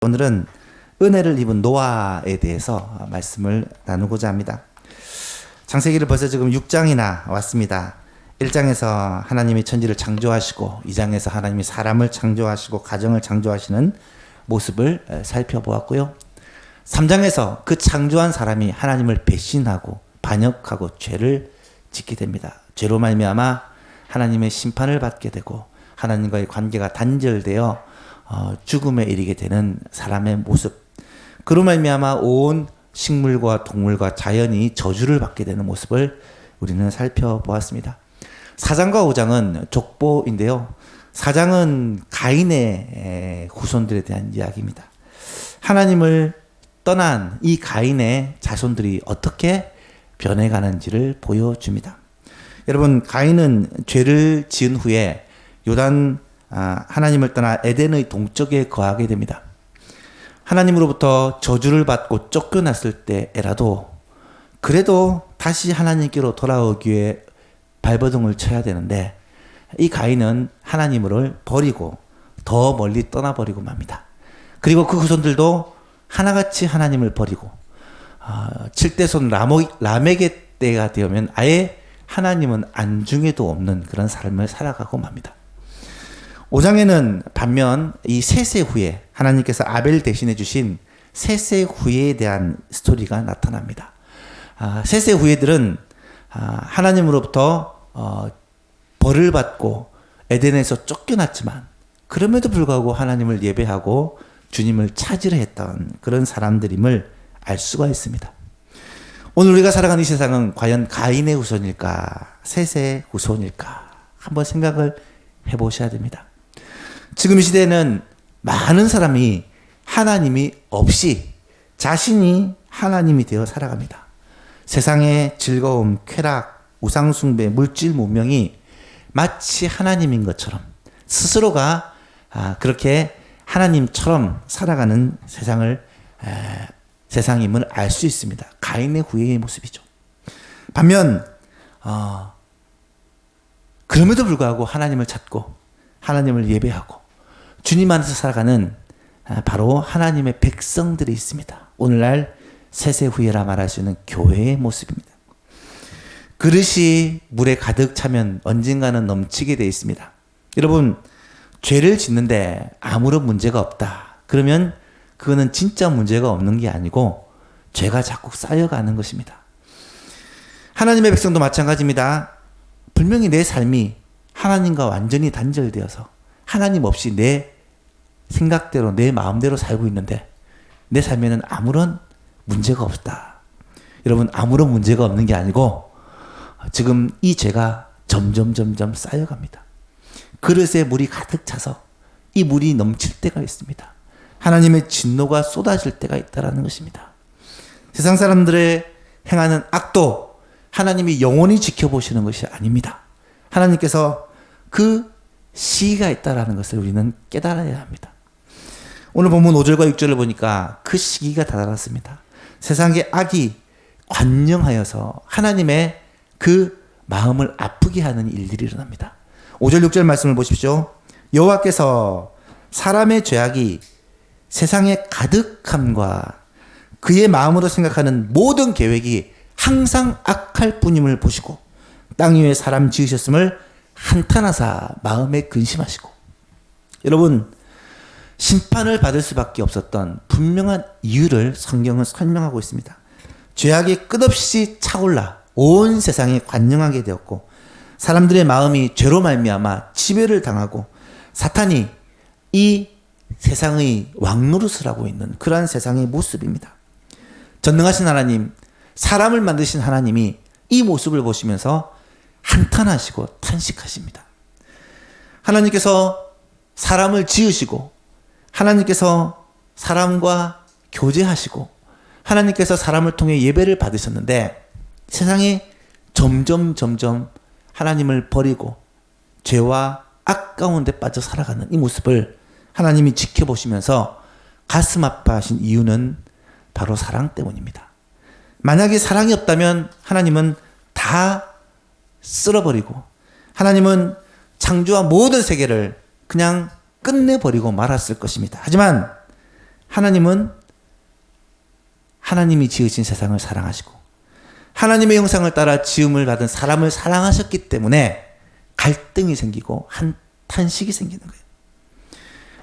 오늘은 은혜를 입은 노아에 대해서 말씀을 나누고자 합니다. 창세기를 벌써 지금 6장이나 왔습니다. 1장에서 하나님이 천지를 창조하시고 2장에서 하나님이 사람을 창조하시고 가정을 창조하시는 모습을 살펴보았고요. 3장에서 그 창조한 사람이 하나님을 배신하고 반역하고 죄를 짓게 됩니다. 죄로 말미암아 하나님의 심판을 받게 되고 하나님과의 관계가 단절되어 죽음에 이르게 되는 사람의 모습, 그로 말미암아 온 식물과 동물과 자연이 저주를 받게 되는 모습을 우리는 살펴보았습니다. 4장과 5장은 족보인데요. 4장은 가인의 후손들에 대한 이야기입니다. 하나님을 떠난 이 가인의 자손들이 어떻게 변해가는지를 보여줍니다. 여러분, 가인은 죄를 지은 후에 하나님을 떠나 에덴의 동쪽에 거하게 됩니다. 하나님으로부터 저주를 받고 쫓겨났을 때라도 그래도 다시 하나님께로 돌아오기 위해 발버둥을 쳐야 되는데 이 가인은 하나님을 버리고 더 멀리 떠나버리고 맙니다. 그리고 그 후손들도 하나같이 하나님을 버리고 7대손 라멕의 때가 되면 아예 하나님은 안중에도 없는 그런 삶을 살아가고 맙니다. 5장에는 반면 이 셋세 후에 하나님께서 아벨 대신해 주신 셋세 후에 대한 스토리가 나타납니다. 셋세 후예들은 하나님으로부터 벌을 받고 에덴에서 쫓겨났지만 그럼에도 불구하고 하나님을 예배하고 주님을 찾으려 했던 그런 사람들임을 알 수가 있습니다. 오늘 우리가 살아가는 이 세상은 과연 가인의 후손일까 셋의 후손일까 한번 생각을 해보셔야 됩니다. 지금 이 시대에는 많은 사람이 하나님이 없이 자신이 하나님이 되어 살아갑니다. 세상의 즐거움, 쾌락, 우상숭배, 물질 문명이 마치 하나님인 것처럼 스스로가 그렇게 하나님처럼 살아가는 세상임을 알 수 있습니다. 가인의 후예의 모습이죠. 반면 그럼에도 불구하고 하나님을 찾고 하나님을 예배하고 주님 안에서 살아가는 바로 하나님의 백성들이 있습니다. 오늘날 셋세 후예라 말할 수 있는 교회의 모습입니다. 그릇이 물에 가득 차면 언젠가는 넘치게 되어 있습니다. 여러분, 죄를 짓는데 아무런 문제가 없다. 그러면 그거는 진짜 문제가 없는 게 아니고 죄가 자꾸 쌓여가는 것입니다. 하나님의 백성도 마찬가지입니다. 분명히 내 삶이 하나님과 완전히 단절되어서 하나님 없이 내 생각대로 내 마음대로 살고 있는데 내 삶에는 아무런 문제가 없다. 여러분, 아무런 문제가 없는 게 아니고 지금 이 죄가 점점 쌓여갑니다. 그릇에 물이 가득 차서 이 물이 넘칠 때가 있습니다. 하나님의 진노가 쏟아질 때가 있다는 것입니다. 세상 사람들의 행하는 악도 하나님이 영원히 지켜보시는 것이 아닙니다. 하나님께서 그 시기가 있다는 것을 우리는 깨달아야 합니다. 오늘 본문 5절과 6절을 보니까 그 시기가 다다랐습니다. 세상의 악이 관영하여서 하나님의 그 마음을 아프게 하는 일들이 일어납니다. 5절 6절 말씀을 보십시오. 여호와께서 사람의 죄악이 세상에 가득함과 그의 마음으로 생각하는 모든 계획이 항상 악할 뿐임을 보시고 땅 위에 사람 지으셨음을 한탄하사 마음에 근심하시고. 여러분, 심판을 받을 수밖에 없었던 분명한 이유를 성경은 설명하고 있습니다. 죄악이 끝없이 차올라 온 세상에 관영하게 되었고 사람들의 마음이 죄로 말미암아 지배를 당하고 사탄이 이 세상의 왕노릇을 하고 있는 그러한 세상의 모습입니다. 전능하신 하나님, 사람을 만드신 하나님이 이 모습을 보시면서 한탄하시고 탄식하십니다. 하나님께서 사람을 지으시고 하나님께서 사람과 교제하시고 하나님께서 사람을 통해 예배를 받으셨는데 세상에 점점 하나님을 버리고 죄와 악 가운데 빠져 살아가는 이 모습을 하나님이 지켜보시면서 가슴 아파하신 이유는 바로 사랑 때문입니다. 만약에 사랑이 없다면 하나님은 다 쓸어버리고 하나님은 창조한 모든 세계를 그냥 끝내버리고 말았을 것입니다. 하지만 하나님은 하나님이 지으신 세상을 사랑하시고 하나님의 형상을 따라 지음을 받은 사람을 사랑하셨기 때문에 갈등이 생기고 한탄식이 생기는 거예요.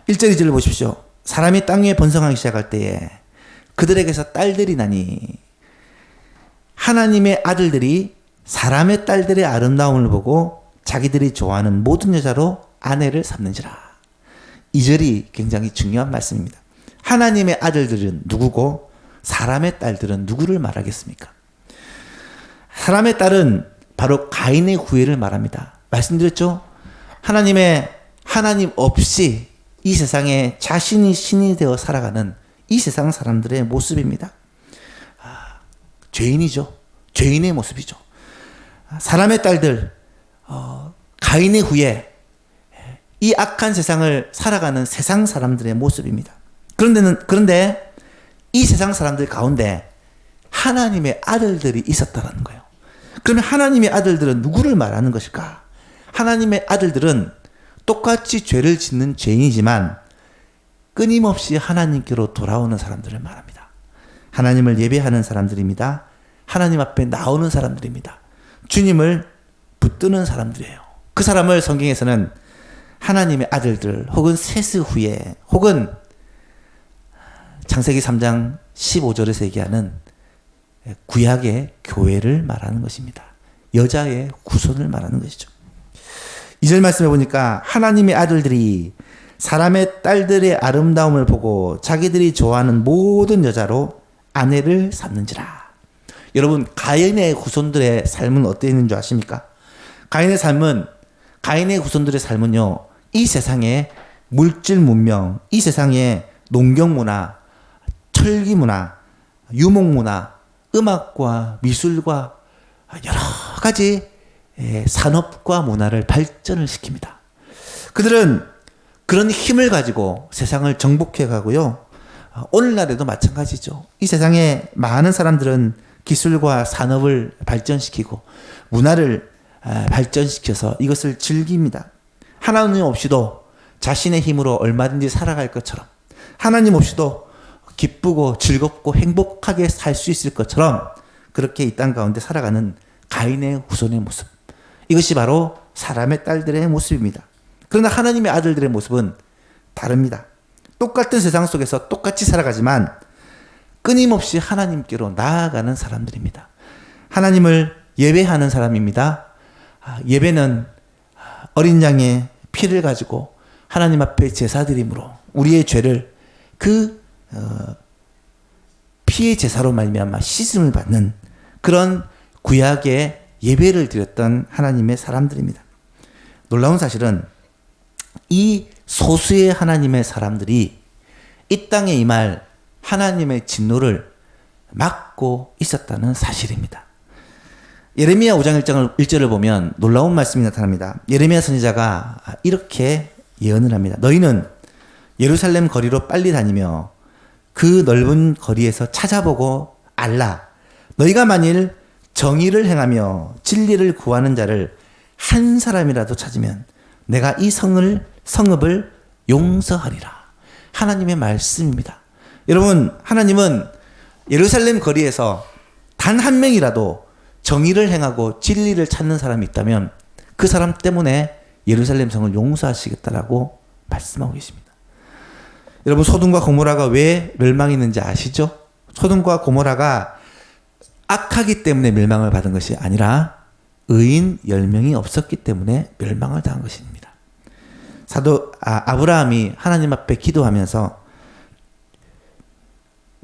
1절 2절을 보십시오. 사람이 땅 위에 번성하기 시작할 때에 그들에게서 딸들이 나니 하나님의 아들들이 사람의 딸들의 아름다움을 보고 자기들이 좋아하는 모든 여자로 아내를 삼는지라. 2절이 굉장히 중요한 말씀입니다. 하나님의 아들들은 누구고 사람의 딸들은 누구를 말하겠습니까? 사람의 딸은 바로 가인의 후예를 말합니다. 말씀드렸죠? 하나님 없이 이 세상에 자신이 신이 되어 살아가는 이 세상 사람들의 모습입니다. 죄인이죠. 죄인의 모습이죠. 사람의 딸들, 가인의 후예, 이 악한 세상을 살아가는 세상 사람들의 모습입니다. 그런데 이 세상 사람들 가운데 하나님의 아들들이 있었다는 거예요. 그러면 하나님의 아들들은 누구를 말하는 것일까? 하나님의 아들들은 똑같이 죄를 짓는 죄인이지만 끊임없이 하나님께로 돌아오는 사람들을 말합니다. 하나님을 예배하는 사람들입니다. 하나님 앞에 나오는 사람들입니다. 주님을 붙드는 사람들이에요. 그 사람을 성경에서는 하나님의 아들들 혹은 세스 후에 혹은 창세기 3장 15절에서 얘기하는 구약의 교회를 말하는 것입니다. 여자의 후손을 말하는 것이죠. 2절 말씀해 보니까 하나님의 아들들이 사람의 딸들의 아름다움을 보고 자기들이 좋아하는 모든 여자로 아내를 삼는지라. 여러분, 가인의 후손들의 삶은 어땠는 줄 아십니까? 가인의 후손들의 삶은요, 이 세상의 물질 문명, 이 세상의 농경 문화, 철기 문화, 유목 문화, 음악과 미술과 여러 가지 산업과 문화를 발전을 시킵니다. 그들은 그런 힘을 가지고 세상을 정복해 가고요. 오늘날에도 마찬가지죠. 이 세상에 많은 사람들은 기술과 산업을 발전시키고 문화를 발전시켜서 이것을 즐깁니다. 하나님 없이도 자신의 힘으로 얼마든지 살아갈 것처럼, 하나님 없이도 기쁘고 즐겁고 행복하게 살 수 있을 것처럼 그렇게 이 땅 가운데 살아가는 가인의 후손의 모습. 이것이 바로 사람의 딸들의 모습입니다. 그러나 하나님의 아들들의 모습은 다릅니다. 똑같은 세상 속에서 똑같이 살아가지만 끊임없이 하나님께로 나아가는 사람들입니다. 하나님을 예배하는 사람입니다. 예배는 어린 양의 피를 가지고 하나님 앞에 제사드림으로 우리의 죄를 그 피의 제사로 말미암아 씻음을 받는 그런 구약의 예배를 드렸던 하나님의 사람들입니다. 놀라운 사실은 이 소수의 하나님의 사람들이 이 땅에 임할 하나님의 진노를 막고 있었다는 사실입니다. 예레미야 5장 1절을 보면 놀라운 말씀이 나타납니다. 예레미야 선지자가 이렇게 예언을 합니다. 너희는 예루살렘 거리로 빨리 다니며 그 넓은 거리에서 찾아보고 알라. 너희가 만일 정의를 행하며 진리를 구하는 자를 한 사람이라도 찾으면 내가 이 성읍을 용서하리라. 하나님의 말씀입니다. 여러분, 하나님은 예루살렘 거리에서 단 한 명이라도 정의를 행하고 진리를 찾는 사람이 있다면 그 사람 때문에 예루살렘 성을 용서하시겠다라고 말씀하고 계십니다. 여러분, 소돔과 고모라가 왜 멸망했는지 아시죠? 소돔과 고모라가 악하기 때문에 멸망을 받은 것이 아니라 의인 10명이 없었기 때문에 멸망을 당한 것입니다. 아브라함이 하나님 앞에 기도하면서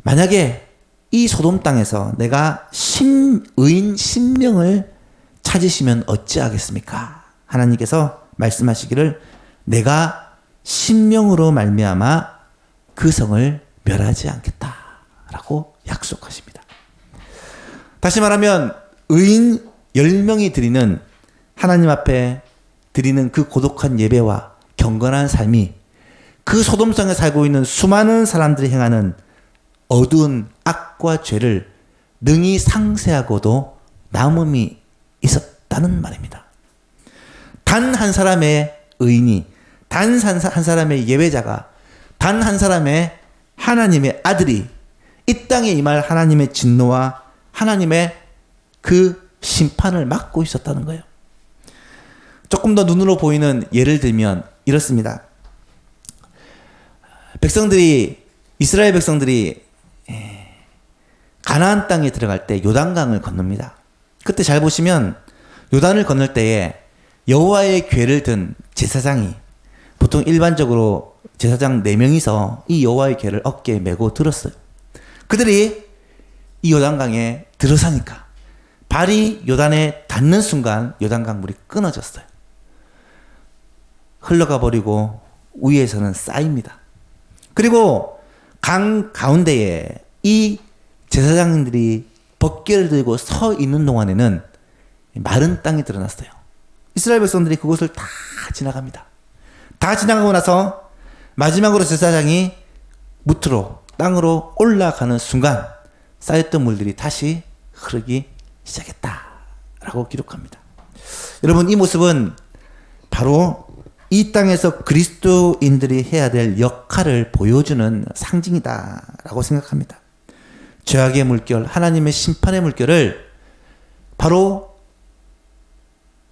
만약에 이 소돔 땅에서 내가 의인 10명을 찾으시면 어찌하겠습니까? 하나님께서 말씀하시기를 내가 10명으로 말미암아 그 성을 멸하지 않겠다라고 약속하십니다. 다시 말하면 의인 10명이 드리는 하나님 앞에 드리는 그 고독한 예배와 경건한 삶이 그 소돔성에 살고 있는 수많은 사람들이 행하는 어두운 악과 죄를 능히 상쇄하고도 남음이 있었다는 말입니다. 단 한 사람의 의인이, 단 한 사람의 예배자가, 단 한 사람의 하나님의 아들이 이 땅에 임할 하나님의 진노와 하나님의 그 심판을 막고 있었다는 거예요. 조금 더 눈으로 보이는 예를 들면 이렇습니다. 이스라엘 백성들이 가나안 땅에 들어갈 때 요단강을 건넙니다. 그때 잘 보시면 요단을 건널 때에 여호와의 궤를 든 제사장이, 보통 일반적으로 제사장 4명이서 이 여호와의 궤를 어깨에 메고 들었어요. 그들이 이 요단강에 들어서니까 발이 요단에 닿는 순간 요단강 물이 끊어졌어요. 흘러가 버리고 위에서는 쌓입니다. 그리고 강 가운데에 이 제사장들이 법궤를 들고 서 있는 동안에는 마른 땅이 드러났어요. 이스라엘 백성들이 그곳을 다 지나갑니다. 다 지나가고 나서 마지막으로 제사장이 무트로 땅으로 올라가는 순간 쌓였던 물들이 다시 흐르기 시작했다라고 기록합니다. 여러분, 이 모습은 바로 이 땅에서 그리스도인들이 해야 될 역할을 보여주는 상징이다라고 생각합니다. 죄악의 물결, 하나님의 심판의 물결을 바로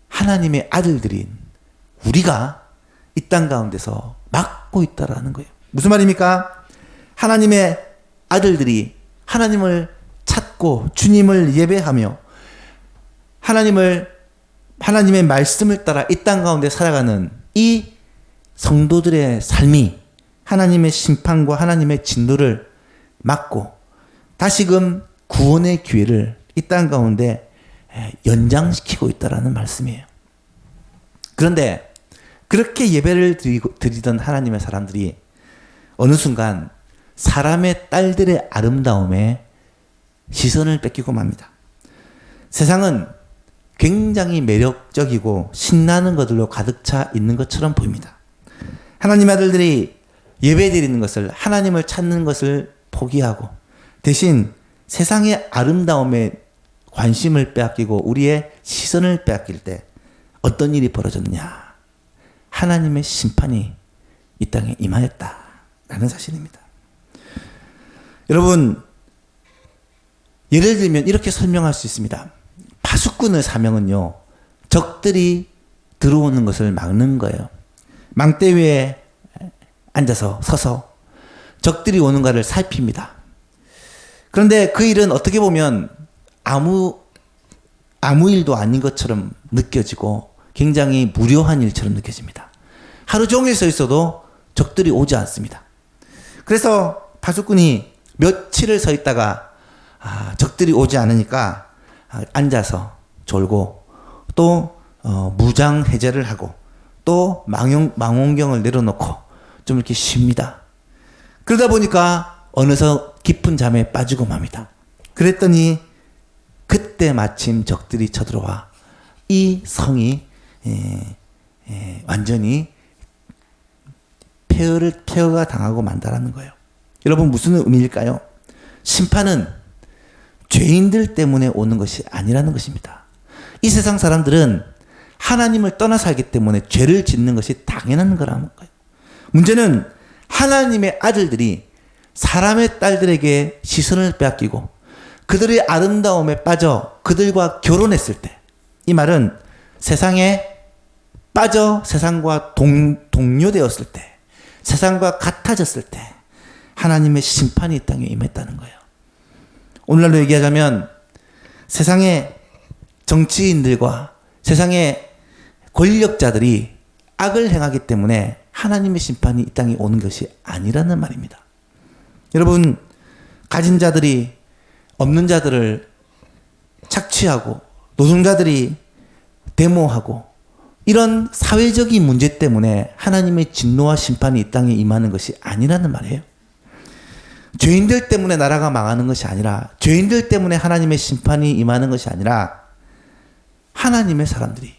하나님의 아들들인 우리가 이 땅 가운데서 막고 있다라는 거예요. 무슨 말입니까? 하나님의 아들들이 하나님을 찾고 주님을 예배하며 하나님의 말씀을 따라 이 땅 가운데 살아가는 이 성도들의 삶이 하나님의 심판과 하나님의 진노를 막고 다시금 구원의 기회를 이 땅 가운데 연장시키고 있다라는 말씀이에요. 그런데 그렇게 예배를 드리던 하나님의 사람들이 어느 순간 사람의 딸들의 아름다움에 시선을 뺏기고 맙니다. 세상은 굉장히 매력적이고 신나는 것들로 가득 차 있는 것처럼 보입니다. 하나님의 아들들이 예배드리는 것을, 하나님을 찾는 것을 포기하고 대신 세상의 아름다움에 관심을 빼앗기고 우리의 시선을 빼앗길 때 어떤 일이 벌어졌느냐? 하나님의 심판이 이 땅에 임하였다라는 사실입니다. 여러분, 예를 들면 이렇게 설명할 수 있습니다. 파수꾼의 사명은요, 적들이 들어오는 것을 막는 거예요. 망대 위에 서서 적들이 오는가를 살핍니다. 그런데 그 일은 어떻게 보면 아무 일도 아닌 것처럼 느껴지고 굉장히 무료한 일처럼 느껴집니다. 하루 종일 서 있어도 적들이 오지 않습니다. 그래서 파수꾼이 며칠을 서 있다가 적들이 오지 않으니까 앉아서 졸고 또 무장 해제를 하고 또 망원경을 내려놓고 좀 이렇게 쉽니다. 그러다 보니까 어느새 깊은 잠에 빠지고 맙니다. 그랬더니 그때 마침 적들이 쳐들어와 이 성이 완전히 폐허가 당하고 만다라는 거예요. 여러분, 무슨 의미일까요? 심판은 죄인들 때문에 오는 것이 아니라는 것입니다. 이 세상 사람들은 하나님을 떠나 살기 때문에 죄를 짓는 것이 당연한 거라는 거예요. 문제는 하나님의 아들들이 사람의 딸들에게 시선을 빼앗기고 그들의 아름다움에 빠져 그들과 결혼했을 때, 이 말은 세상에 빠져 세상과 동료되었을 때, 세상과 같아졌을 때 하나님의 심판이 이 땅에 임했다는 거예요. 오늘날로 얘기하자면 세상의 정치인들과 세상의 권력자들이 악을 행하기 때문에 하나님의 심판이 이 땅에 오는 것이 아니라는 말입니다. 여러분, 가진 자들이 없는 자들을 착취하고 노동자들이 데모하고 이런 사회적인 문제 때문에 하나님의 진노와 심판이 이 땅에 임하는 것이 아니라는 말이에요. 죄인들 때문에 나라가 망하는 것이 아니라, 죄인들 때문에 하나님의 심판이 임하는 것이 아니라, 하나님의 사람들이,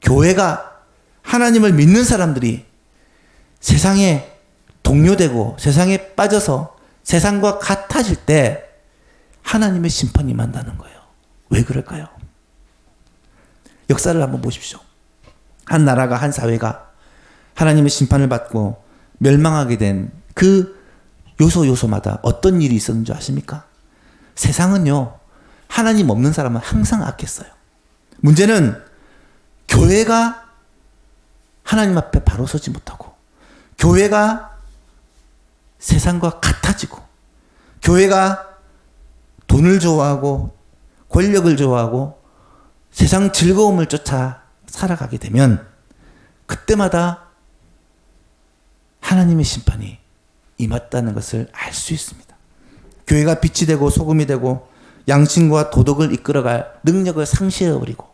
교회가, 하나님을 믿는 사람들이 세상에 동요되고 세상에 빠져서 세상과 같아질 때 하나님의 심판이 임한다는 거예요. 왜 그럴까요? 역사를 한번 보십시오. 한 나라가, 한 사회가 하나님의 심판을 받고 멸망하게 된 그 요소마다 어떤 일이 있었는 줄 아십니까? 세상은요, 하나님 없는 사람은 항상 악했어요. 문제는 교회가 하나님 앞에 바로 서지 못하고, 교회가 세상과 같아지고, 교회가 돈을 좋아하고 권력을 좋아하고 세상 즐거움을 쫓아 살아가게 되면 그때마다 하나님의 심판이 임했다는 것을 알 수 있습니다. 교회가 빛이 되고 소금이 되고 양심과 도덕을 이끌어갈 능력을 상실해버리고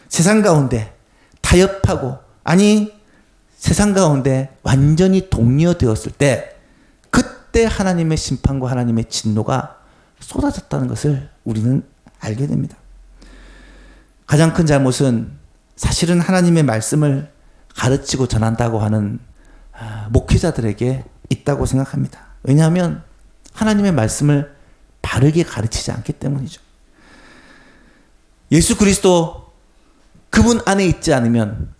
세상 가운데 타협하고, 아니 세상 가운데 완전히 동료되었을 때, 그때 하나님의 심판과 하나님의 진노가 쏟아졌다는 것을 우리는 알게 됩니다. 가장 큰 잘못은 사실은 하나님의 말씀을 가르치고 전한다고 하는 목회자들에게 있다고 생각합니다. 왜냐하면 하나님의 말씀을 바르게 가르치지 않기 때문이죠. 예수 그리스도 그분 안에 있지 않으면,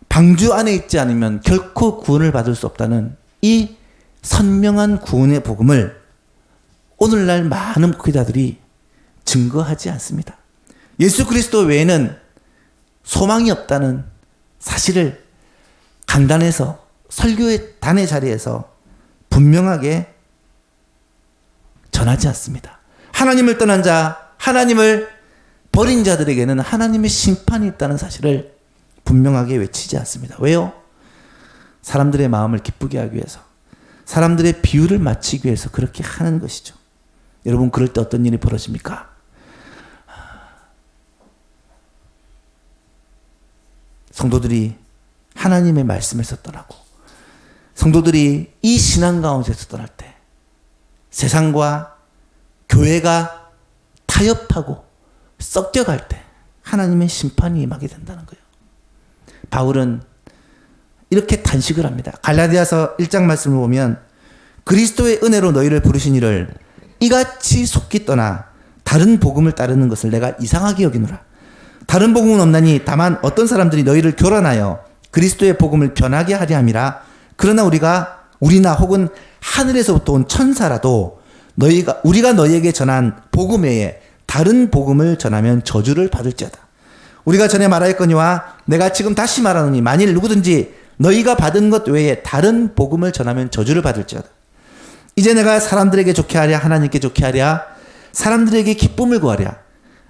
방주 안에 있지 않으면 결코 구원을 받을 수 없다는 이 선명한 구원의 복음을 오늘날 많은 목회자들이 증거하지 않습니다. 예수 그리스도 외에는 소망이 없다는 사실을 강단에서, 설교의 단의 자리에서 분명하게 전하지 않습니다. 하나님을 떠난 자, 하나님을 버린 자들에게는 하나님의 심판이 있다는 사실을 분명하게 외치지 않습니다. 왜요? 사람들의 마음을 기쁘게 하기 위해서, 사람들의 비유를 맞추기 위해서 그렇게 하는 것이죠. 여러분, 그럴 때 어떤 일이 벌어집니까? 성도들이 하나님의 말씀에서 떠나고, 성도들이 이 신앙 가운데서 떠날 때 세상과 교회가 타협하고 섞여갈 때 하나님의 심판이 임하게 된다는 거예요. 바울은 이렇게 탄식을 합니다. 갈라디아서 1장 말씀을 보면, 그리스도의 은혜로 너희를 부르신 이를 이같이 속기 떠나 다른 복음을 따르는 것을 내가 이상하게 여기노라. 다른 복음은 없나니 다만 어떤 사람들이 너희를 교란하여 그리스도의 복음을 변하게 하려 함이라. 그러나 우리나 혹은 하늘에서부터 온 천사라도 우리가 너희에게 전한 복음 외에 다른 복음을 전하면 저주를 받을지어다. 우리가 전에 말하였거니와 내가 지금 다시 말하노니, 만일 누구든지 너희가 받은 것 외에 다른 복음을 전하면 저주를 받을지어다. 이제 내가 사람들에게 좋게 하랴, 하나님께 좋게 하랴, 사람들에게 기쁨을 구하랴.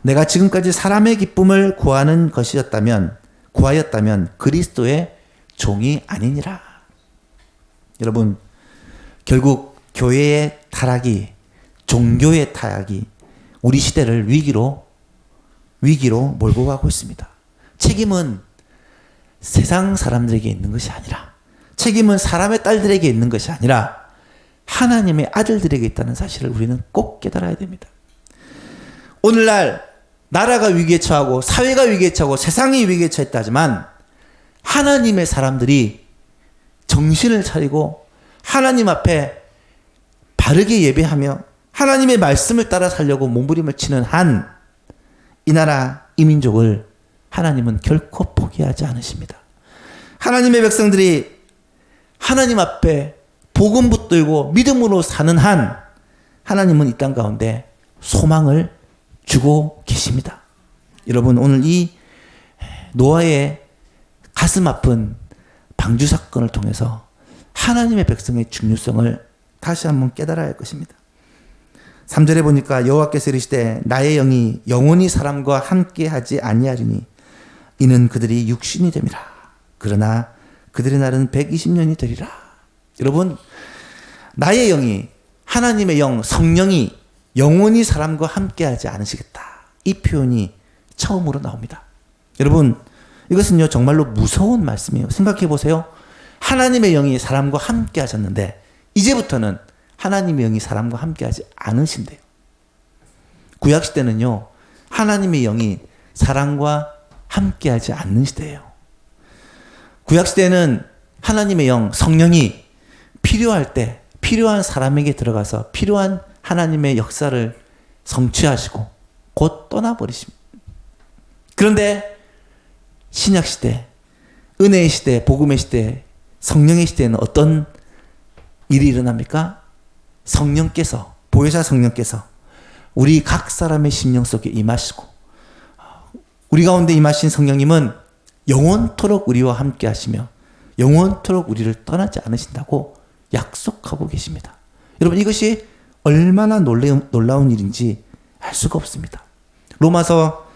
내가 지금까지 사람의 기쁨을 구하였다면 그리스도의 종이 아니니라. 여러분, 결국 교회의 타락이, 종교의 타락이 우리 시대를 위기로 몰고 가고 있습니다. 책임은 세상 사람들에게 있는 것이 아니라, 책임은 사람의 딸들에게 있는 것이 아니라 하나님의 아들들에게 있다는 사실을 우리는 꼭 깨달아야 됩니다. 오늘날 나라가 위기에 처하고 사회가 위기에 처하고 세상이 위기에 처했다지만 하나님의 사람들이 정신을 차리고 하나님 앞에 바르게 예배하며 하나님의 말씀을 따라 살려고 몸부림을 치는 한 이 나라, 이 민족을 하나님은 결코 포기하지 않으십니다. 하나님의 백성들이 하나님 앞에 복음 붙들고 믿음으로 사는 한 하나님은 이 땅 가운데 소망을 주고 계십니다. 여러분, 오늘 이 노아의 가슴 아픈 방주 사건을 통해서 하나님의 백성의 중요성을 다시 한번 깨달아야 할 것입니다. 3절에 보니까 여호와께서 이르시되 나의 영이 영원히 사람과 함께하지 아니하리니 이는 그들이 육신이 됨이라. 그러나 그들의 날은 120년이 되리라. 여러분, 나의 영이, 하나님의 영, 성령이 영원히 사람과 함께하지 않으시겠다. 이 표현이 처음으로 나옵니다. 여러분, 이것은요 정말로 무서운 말씀이에요. 생각해 보세요. 하나님의 영이 사람과 함께 하셨는데 이제부터는 하나님의 영이 사람과 함께 하지 않으신대요. 구약시대는요 하나님의 영이 사람과 함께 하지 않는 시대예요. 구약시대는 하나님의 영, 성령이 필요할 때 필요한 사람에게 들어가서 필요한 하나님의 역사를 성취하시고 곧 떠나버리십니다. 그런데 신약시대, 은혜의 시대, 복음의 시대, 성령의 시대에는 어떤 일이 일어납니까? 성령께서, 보혜사 성령께서 우리 각 사람의 심령 속에 임하시고, 우리 가운데 임하신 성령님은 영원토록 우리와 함께 하시며 영원토록 우리를 떠나지 않으신다고 약속하고 계십니다. 여러분, 이것이 얼마나 놀라운 일인지 알 수가 없습니다. 로마서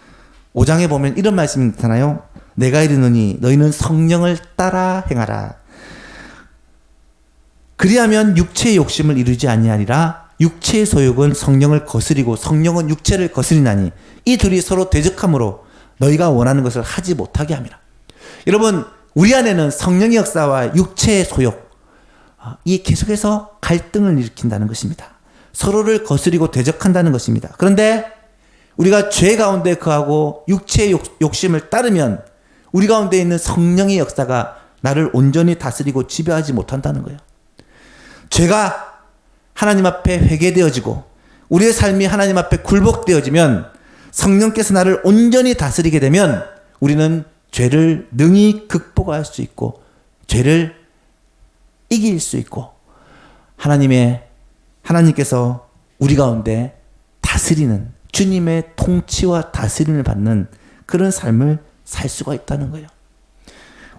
5장에 보면 이런 말씀이 나타나요. 내가 이르노니 너희는 성령을 따라 행하라. 그리하면 육체의 욕심을 이루지 아니하리라. 육체의 소욕은 성령을 거스리고 성령은 육체를 거스리나니 이 둘이 서로 대적함으로 너희가 원하는 것을 하지 못하게 함이라. 여러분, 우리 안에는 성령의 역사와 육체의 소욕, 이 계속해서 갈등을 일으킨다는 것입니다. 서로를 거스리고 대적한다는 것입니다. 그런데 우리가 죄 가운데 거하고 육체의 욕심을 따르면 우리 가운데 있는 성령의 역사가 나를 온전히 다스리고 지배하지 못한다는 거예요. 죄가 하나님 앞에 회개되어지고 우리의 삶이 하나님 앞에 굴복되어지면, 성령께서 나를 온전히 다스리게 되면 우리는 죄를 능히 극복할 수 있고 죄를 이길 수 있고 하나님께서 우리 가운데 다스리는, 주님의 통치와 다스림을 받는 그런 삶을 살 수가 있다는 거예요.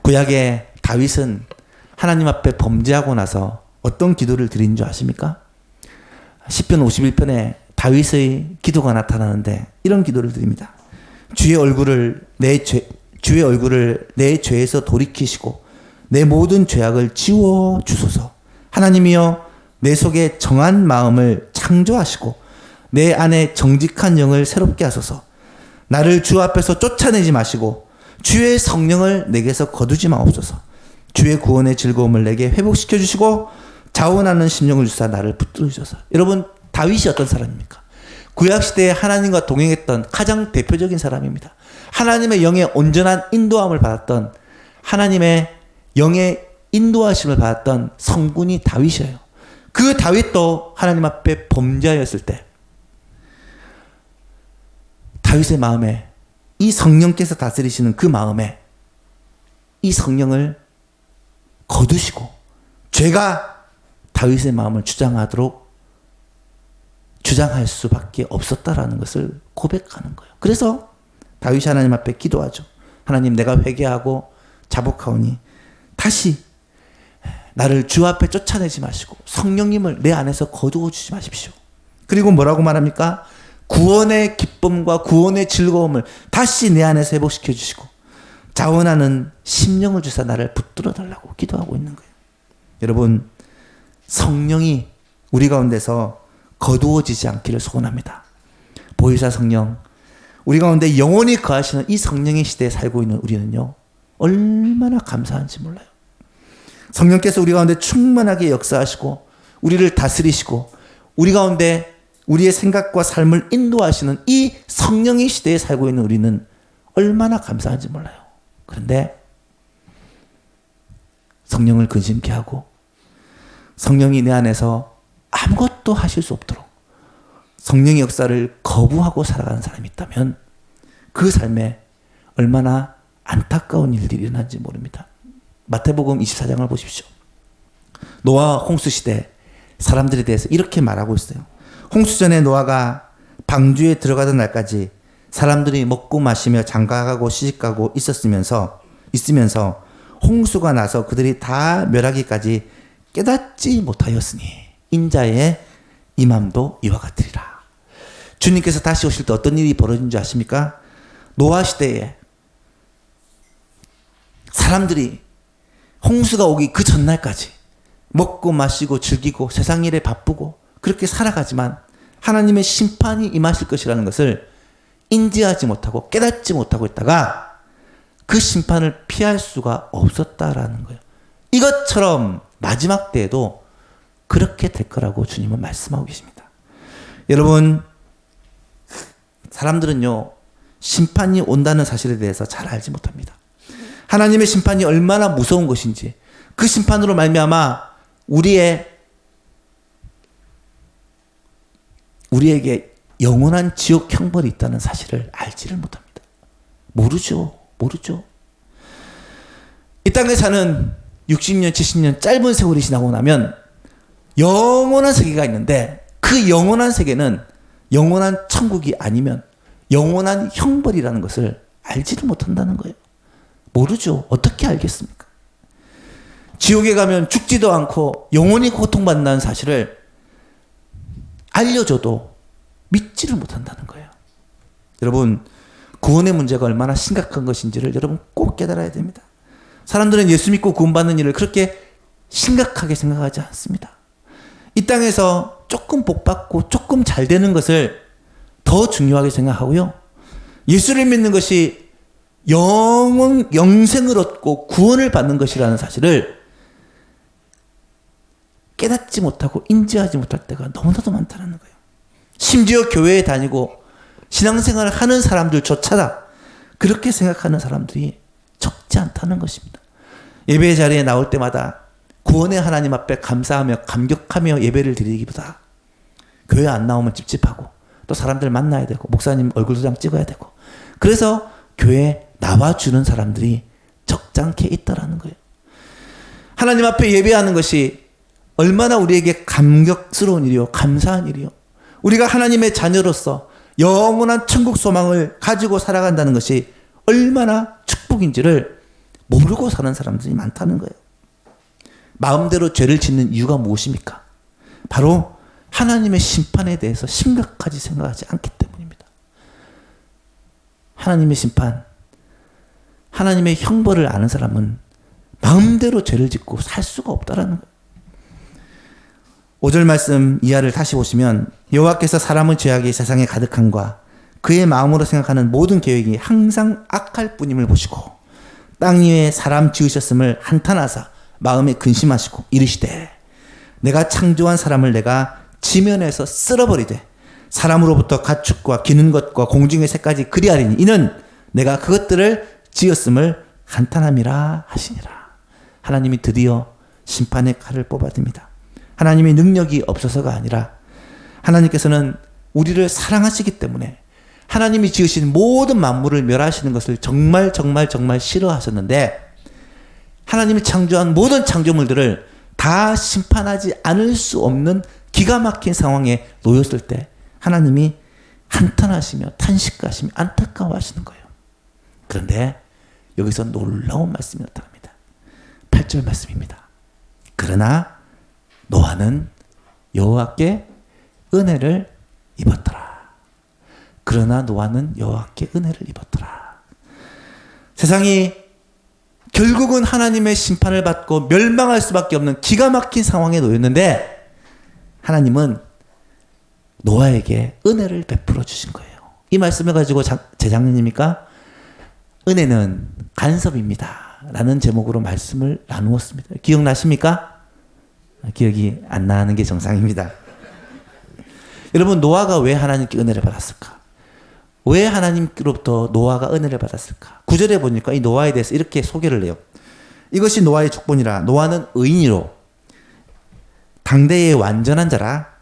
구약의 다윗은 하나님 앞에 범죄하고 나서 어떤 기도를 드린 줄 아십니까? 시편 51편에 다윗의 기도가 나타나는데 이런 기도를 드립니다. 주의 얼굴을 내 죄에서 돌이키시고 내 모든 죄악을 지워 주소서. 하나님이여, 내 속에 정한 마음을 창조하시고 내 안에 정직한 영을 새롭게 하소서. 나를 주 앞에서 쫓아내지 마시고 주의 성령을 내게서 거두지 마옵소서. 주의 구원의 즐거움을 내게 회복시켜 주시고 자원하는 심령을 주사 나를 붙들어 주소서. 여러분, 다윗이 어떤 사람입니까? 구약시대에 하나님과 동행했던 가장 대표적인 사람입니다. 하나님의 영의 온전한 인도함을 받았던, 하나님의 영의 인도하심을 받았던 성군이 다윗이에요. 그 다윗도 하나님 앞에 범죄하였을 때 다윗의 마음에, 이 성령께서 다스리시는 그 마음에 이 성령을 거두시고 죄가 다윗의 마음을 주장할 수밖에 없었다라는 것을 고백하는 거예요. 그래서 다윗이 하나님 앞에 기도하죠. 하나님, 내가 회개하고 자복하오니 다시 나를 주 앞에 쫓아내지 마시고 성령님을 내 안에서 거두어 주지 마십시오. 그리고 뭐라고 말합니까? 구원의 기쁨과 구원의 즐거움을 다시 내 안에서 회복시켜 주시고 자원하는 심령을 주사 나를 붙들어 달라고 기도하고 있는 거예요. 여러분, 성령이 우리 가운데서 거두어지지 않기를 소원합니다. 보혜사 성령, 우리 가운데 영원히 거하시는 이 성령의 시대에 살고 있는 우리는요, 얼마나 감사한지 몰라요. 성령께서 우리 가운데 충만하게 역사하시고 우리를 다스리시고 우리 가운데 우리의 생각과 삶을 인도하시는 이 성령의 시대에 살고 있는 우리는 얼마나 감사한지 몰라요. 그런데 성령을 근심케 하고 성령이 내 안에서 아무것도 하실 수 없도록 성령의 역사를 거부하고 살아가는 사람이 있다면 그 삶에 얼마나 안타까운 일들이 일어난지 모릅니다. 마태복음 24장을 보십시오. 노아 홍수 시대 사람들에 대해서 이렇게 말하고 있어요. 홍수전에 노아가 방주에 들어가던 날까지 사람들이 먹고 마시며 장가가고 시집가고 있으면서 홍수가 나서 그들이 다 멸하기까지 깨닫지 못하였으니 인자의 임함도 이와 같으리라. 주님께서 다시 오실 때 어떤 일이 벌어진 줄 아십니까? 노아 시대에 사람들이 홍수가 오기 그 전날까지 먹고 마시고 즐기고 세상 일에 바쁘고 그렇게 살아가지만 하나님의 심판이 임하실 것이라는 것을 인지하지 못하고 깨닫지 못하고 있다가 그 심판을 피할 수가 없었다라는 거예요. 이것처럼 마지막 때에도 그렇게 될 거라고 주님은 말씀하고 계십니다. 여러분, 사람들은요, 심판이 온다는 사실에 대해서 잘 알지 못합니다. 하나님의 심판이 얼마나 무서운 것인지, 그 심판으로 말미암아 우리에게 영원한 지옥 형벌이 있다는 사실을 알지를 못합니다. 모르죠. 이 땅에 사는 60년, 70년 짧은 세월이 지나고 나면 영원한 세계가 있는데 그 영원한 세계는 영원한 천국이 아니면 영원한 형벌이라는 것을 알지를 못한다는 거예요. 모르죠. 어떻게 알겠습니까? 지옥에 가면 죽지도 않고 영원히 고통받는다는 사실을 알려줘도 믿지를 못한다는 거예요. 여러분, 구원의 문제가 얼마나 심각한 것인지를 여러분 꼭 깨달아야 됩니다. 사람들은 예수 믿고 구원받는 일을 그렇게 심각하게 생각하지 않습니다. 이 땅에서 조금 복받고 조금 잘 되는 것을 더 중요하게 생각하고요. 예수를 믿는 것이 영생을 얻고 구원을 받는 것이라는 사실을 깨닫지 못하고 인지하지 못할 때가 너무나도 많다는 거예요. 심지어 교회에 다니고 신앙생활을 하는 사람들조차다 그렇게 생각하는 사람들이 적지 않다는 것입니다. 예배 자리에 나올 때마다 구원의 하나님 앞에 감사하며 감격하며 예배를 드리기보다 교회 안 나오면 찝찝하고 또 사람들 만나야 되고 목사님 얼굴 도장 찍어야 되고 그래서 교회에 나와주는 사람들이 적잖게 있다라는 거예요. 하나님 앞에 예배하는 것이 얼마나 우리에게 감격스러운 일이요, 감사한 일이요. 우리가 하나님의 자녀로서 영원한 천국 소망을 가지고 살아간다는 것이 얼마나 축복인지를 모르고 사는 사람들이 많다는 거예요. 마음대로 죄를 짓는 이유가 무엇입니까? 바로 하나님의 심판에 대해서 심각하게 생각하지 않기 때문입니다. 하나님의 심판, 하나님의 형벌을 아는 사람은 마음대로 죄를 짓고 살 수가 없다라는 거예요. 5절 말씀 이하를 다시 보시면 여호와께서 사람의 죄악이 세상에 가득함과 그의 마음으로 생각하는 모든 계획이 항상 악할 뿐임을 보시고 땅 위에 사람 지으셨음을 한탄하사 마음에 근심하시고 이르시되 내가 창조한 사람을 내가 지면에서 쓸어버리되 사람으로부터 가축과 기는 것과 공중의 새까지 그리하리니 이는 내가 그것들을 지었음을 한탄함이라 하시니라. 하나님이 드디어 심판의 칼을 뽑아듭니다. 하나님의 능력이 없어서가 아니라 하나님께서는 우리를 사랑하시기 때문에 하나님이 지으신 모든 만물을 멸하시는 것을 정말 싫어하셨는데 하나님이 창조한 모든 창조물들을 다 심판하지 않을 수 없는 기가 막힌 상황에 놓였을 때 하나님이 한탄하시며 탄식하시며 안타까워하시는 거예요. 그런데 여기서 놀라운 말씀이 나타납니다. 8절 말씀입니다. 그러나 노아는 여호와께 은혜를 입었더라. 그러나 노아는 여호와께 은혜를 입었더라. 세상이 결국은 하나님의 심판을 받고 멸망할 수밖에 없는 기가 막힌 상황에 놓였는데 하나님은 노아에게 은혜를 베풀어 주신 거예요. 이 말씀을 가지고 재작년입니까? 은혜는 간섭입니다. 라는 제목으로 말씀을 나누었습니다. 기억나십니까? 기억이 안 나는 게 정상입니다. 여러분, 노아가 왜 하나님께 은혜를 받았을까? 왜 하나님께로부터 노아가 은혜를 받았을까? 9절에 보니까 이 노아에 대해서 이렇게 소개를 해요. 이것이 노아의 족본이라 노아는 의인이로 당대의 완전한 자라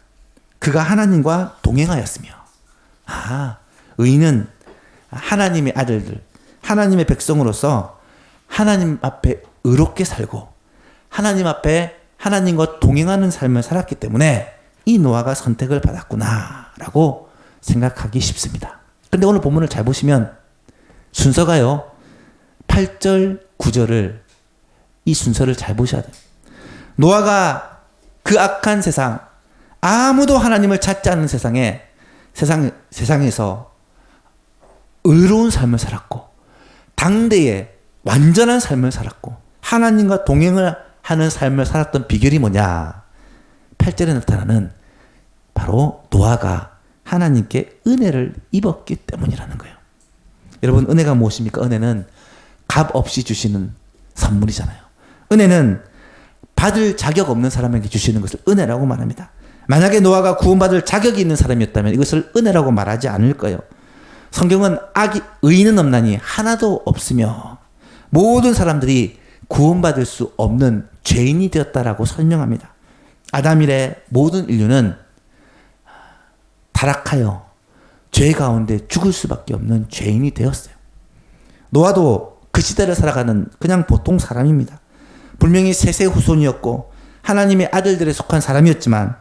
그가 하나님과 동행하였으며. 의인은 하나님의 아들들, 하나님의 백성으로서 하나님 앞에 의롭게 살고 하나님 앞에 하나님과 동행하는 삶을 살았기 때문에 이 노아가 선택을 받았구나라고 생각하기 쉽습니다. 그런데 오늘 본문을 잘 보시면 순서가요. 8절, 9절을 이 순서를 잘 보셔야 돼요. 노아가 그 악한 세상, 아무도 하나님을 찾지 않는 세상에서 의로운 삶을 살았고 당대에 완전한 삶을 살았고 하나님과 동행을 하는 삶을 살았던 비결이 뭐냐? 8절에 나타나는 바로 노아가 하나님께 은혜를 입었기 때문이라는 거예요. 여러분, 은혜가 무엇입니까? 은혜는 값 없이 주시는 선물이잖아요. 은혜는 받을 자격 없는 사람에게 주시는 것을 은혜라고 말합니다. 만약에 노아가 구원받을 자격이 있는 사람이었다면 이것을 은혜라고 말하지 않을 거예요. 성경은 의인은 없나니 하나도 없으며 모든 사람들이 구원받을 수 없는 죄인이 되었다라고 설명합니다. 아담 이래 모든 인류는 타락하여 죄 가운데 죽을 수밖에 없는 죄인이 되었어요. 노아도 그 시대를 살아가는 그냥 보통 사람입니다. 분명히 셋의 후손이었고 하나님의 아들들에 속한 사람이었지만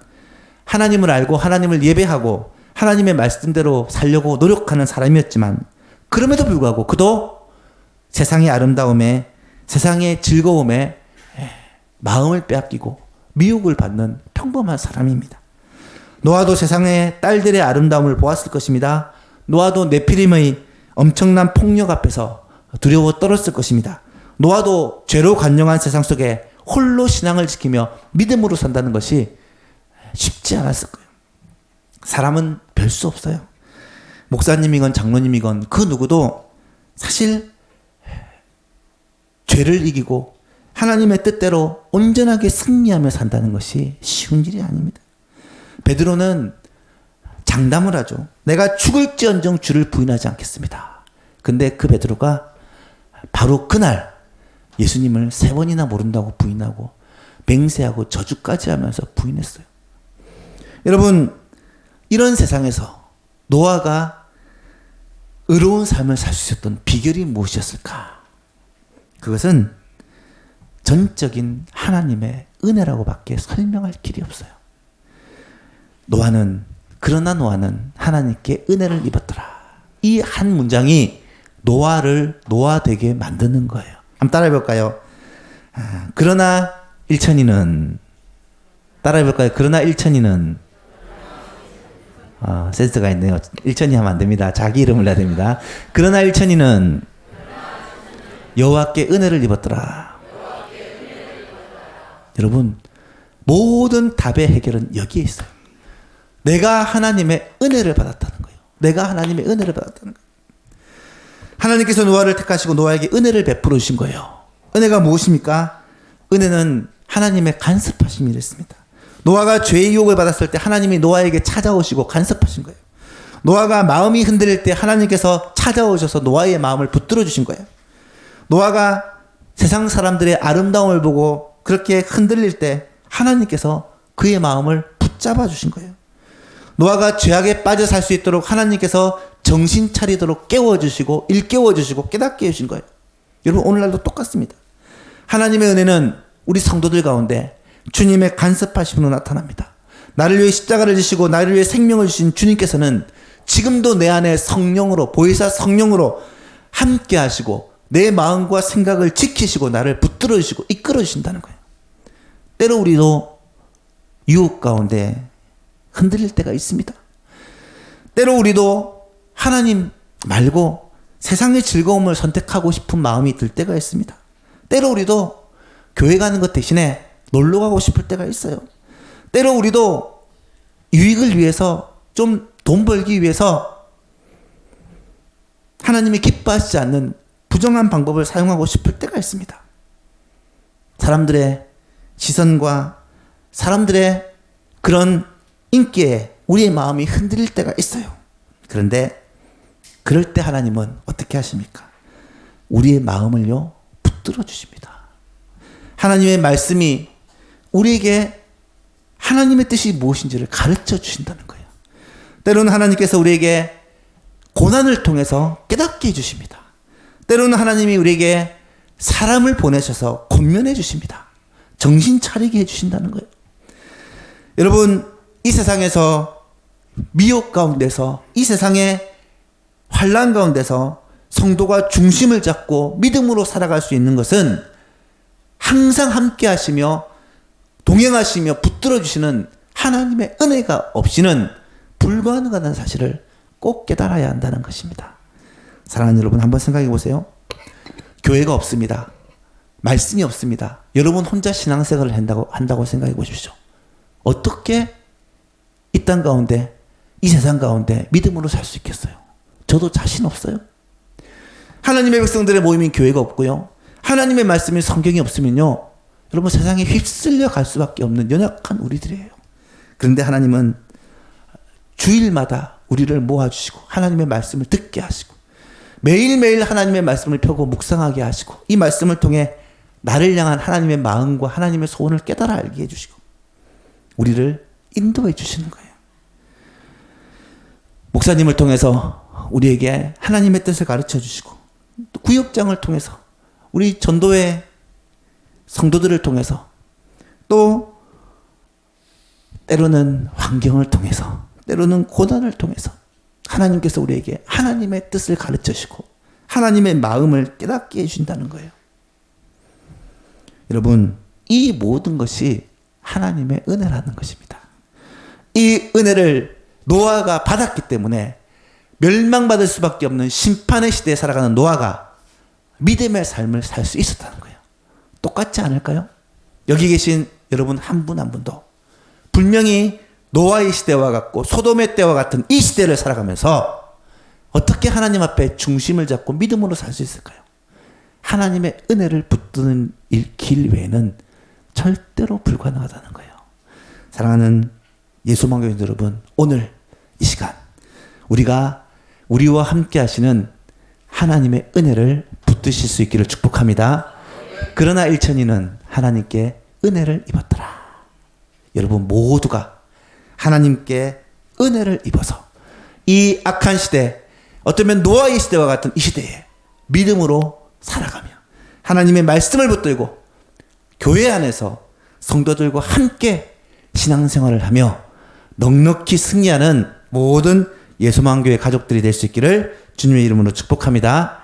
하나님을 알고 하나님을 예배하고 하나님의 말씀대로 살려고 노력하는 사람이었지만 그럼에도 불구하고 그도 세상의 아름다움에 세상의 즐거움에 마음을 빼앗기고 미혹을 받는 평범한 사람입니다. 노아도 세상의 딸들의 아름다움을 보았을 것입니다. 노아도 네피림의 엄청난 폭력 앞에서 두려워 떨었을 것입니다. 노아도 죄로 관영한 세상 속에 홀로 신앙을 지키며 믿음으로 산다는 것이 쉽지 않았을 거예요. 사람은 별 수 없어요. 목사님이건 장로님이건 그 누구도 사실 죄를 이기고 하나님의 뜻대로 온전하게 승리하며 산다는 것이 쉬운 일이 아닙니다. 베드로는 장담을 하죠. 내가 죽을지언정 주를 부인하지 않겠습니다. 근데 그 베드로가 바로 그날 예수님을 3번이나 모른다고 부인하고 맹세하고 저주까지 하면서 부인했어요. 여러분, 이런 세상에서 노아가 의로운 삶을 살 수 있었던 비결이 무엇이었을까? 그것은 전적인 하나님의 은혜라고 밖에 설명할 길이 없어요. 그러나 노아는 하나님께 은혜를 입었더라. 이 한 문장이 노아를 노아되게 만드는 거예요. 한번 따라해 볼까요? 그러나 일천이는 따라해 볼까요? 그러나 일천이는 센스가 있네요. 일천이 하면 안 됩니다. 자기 이름을 내야 됩니다. 그러나 일천이는 여호와께 은혜를 입었더라. 여러분, 모든 답의 해결은 여기에 있어요. 내가 하나님의 은혜를 받았다는 거예요. 내가 하나님의 은혜를 받았다는 거예요. 하나님께서 노아를 택하시고 노아에게 은혜를 베풀어 주신 거예요. 은혜가 무엇입니까? 은혜는 하나님의 간섭하심이 됐습니다. 노아가 죄의 유혹을 받았을 때 하나님이 노아에게 찾아오시고 간섭하신 거예요. 노아가 마음이 흔들릴 때 하나님께서 찾아오셔서 노아의 마음을 붙들어 주신 거예요. 노아가 세상 사람들의 아름다움을 보고 그렇게 흔들릴 때 하나님께서 그의 마음을 붙잡아 주신 거예요. 노아가 죄악에 빠져 살 수 있도록 하나님께서 정신 차리도록 깨워주시고 일깨워주시고 깨닫게 해주신 거예요. 여러분, 오늘날도 똑같습니다. 하나님의 은혜는 우리 성도들 가운데 주님의 간섭하심으로 나타납니다. 나를 위해 십자가를 지시고 나를 위해 생명을 주신 주님께서는 지금도 내 안에 성령으로, 보혜사 성령으로 함께 하시고 내 마음과 생각을 지키시고 나를 붙들어 주시고 이끌어 주신다는 거예요. 때로 우리도 유혹 가운데 흔들릴 때가 있습니다. 때로 우리도 하나님 말고 세상의 즐거움을 선택하고 싶은 마음이 들 때가 있습니다. 때로 우리도 교회 가는 것 대신에 놀러 가고 싶을 때가 있어요. 때로 우리도 유익을 위해서, 좀 돈 벌기 위해서 하나님이 기뻐하시지 않는 부정한 방법을 사용하고 싶을 때가 있습니다. 사람들의 시선과 사람들의 그런 인기에 우리의 마음이 흔들릴 때가 있어요. 그런데 그럴 때 하나님은 어떻게 하십니까? 우리의 마음을요, 붙들어 주십니다. 하나님의 말씀이 우리에게 하나님의 뜻이 무엇인지를 가르쳐 주신다는 거예요. 때로는 하나님께서 우리에게 고난을 통해서 깨닫게 해주십니다. 때로는 하나님이 우리에게 사람을 보내셔서 권면해 주십니다. 정신 차리게 해주신다는 거예요. 여러분, 이 세상에서 미혹 가운데서, 이 세상의 환난 가운데서 성도가 중심을 잡고 믿음으로 살아갈 수 있는 것은 항상 함께 하시며 동행하시며 붙들어 주시는 하나님의 은혜가 없이는 불가능하다는 사실을 꼭 깨달아야 한다는 것입니다. 사랑하는 여러분, 한번 생각해 보세요. 교회가 없습니다. 말씀이 없습니다. 여러분 혼자 신앙생활을 한다고 생각해 보십시오. 어떻게 이 땅 가운데, 이 세상 가운데 믿음으로 살 수 있겠어요? 저도 자신 없어요. 하나님의 백성들의 모임인 교회가 없고요, 하나님의 말씀인 성경이 없으면요, 여러분 세상에 휩쓸려 갈 수밖에 없는 연약한 우리들이에요. 그런데 하나님은 주일마다 우리를 모아주시고 하나님의 말씀을 듣게 하시고 매일매일 하나님의 말씀을 펴고 묵상하게 하시고 이 말씀을 통해 나를 향한 하나님의 마음과 하나님의 소원을 깨달아 알게 해주시고 우리를 인도해 주시는 거예요. 목사님을 통해서 우리에게 하나님의 뜻을 가르쳐 주시고 또 구역장을 통해서 우리 전도회 성도들을 통해서 또 때로는 환경을 통해서, 때로는 고난을 통해서 하나님께서 우리에게 하나님의 뜻을 가르쳐 주시고 하나님의 마음을 깨닫게 해주신다는 거예요. 여러분, 이 모든 것이 하나님의 은혜라는 것입니다. 이 은혜를 노아가 받았기 때문에 멸망받을 수밖에 없는 심판의 시대에 살아가는 노아가 믿음의 삶을 살 수 있었다는 거예요. 똑같지 않을까요? 여기 계신 여러분 한 분 한 분도 분명히 노아의 시대와 같고 소돔의 때와 같은 이 시대를 살아가면서 어떻게 하나님 앞에 중심을 잡고 믿음으로 살 수 있을까요? 하나님의 은혜를 붙드는 길 외에는 절대로 불가능하다는 거예요. 사랑하는 예수망교인 여러분, 오늘 이 시간 우리와 함께 하시는 하나님의 은혜를 붙드실 수 있기를 축복합니다. 그러나 일천이는 하나님께 은혜를 입었더라. 여러분 모두가 하나님께 은혜를 입어서 이 악한 시대, 어쩌면 노아의 시대와 같은 이 시대에 믿음으로 살아가며 하나님의 말씀을 붙들고 교회 안에서 성도들과 함께 신앙생활을 하며 넉넉히 승리하는 모든 예수만교회 가족들이 될 수 있기를 주님의 이름으로 축복합니다.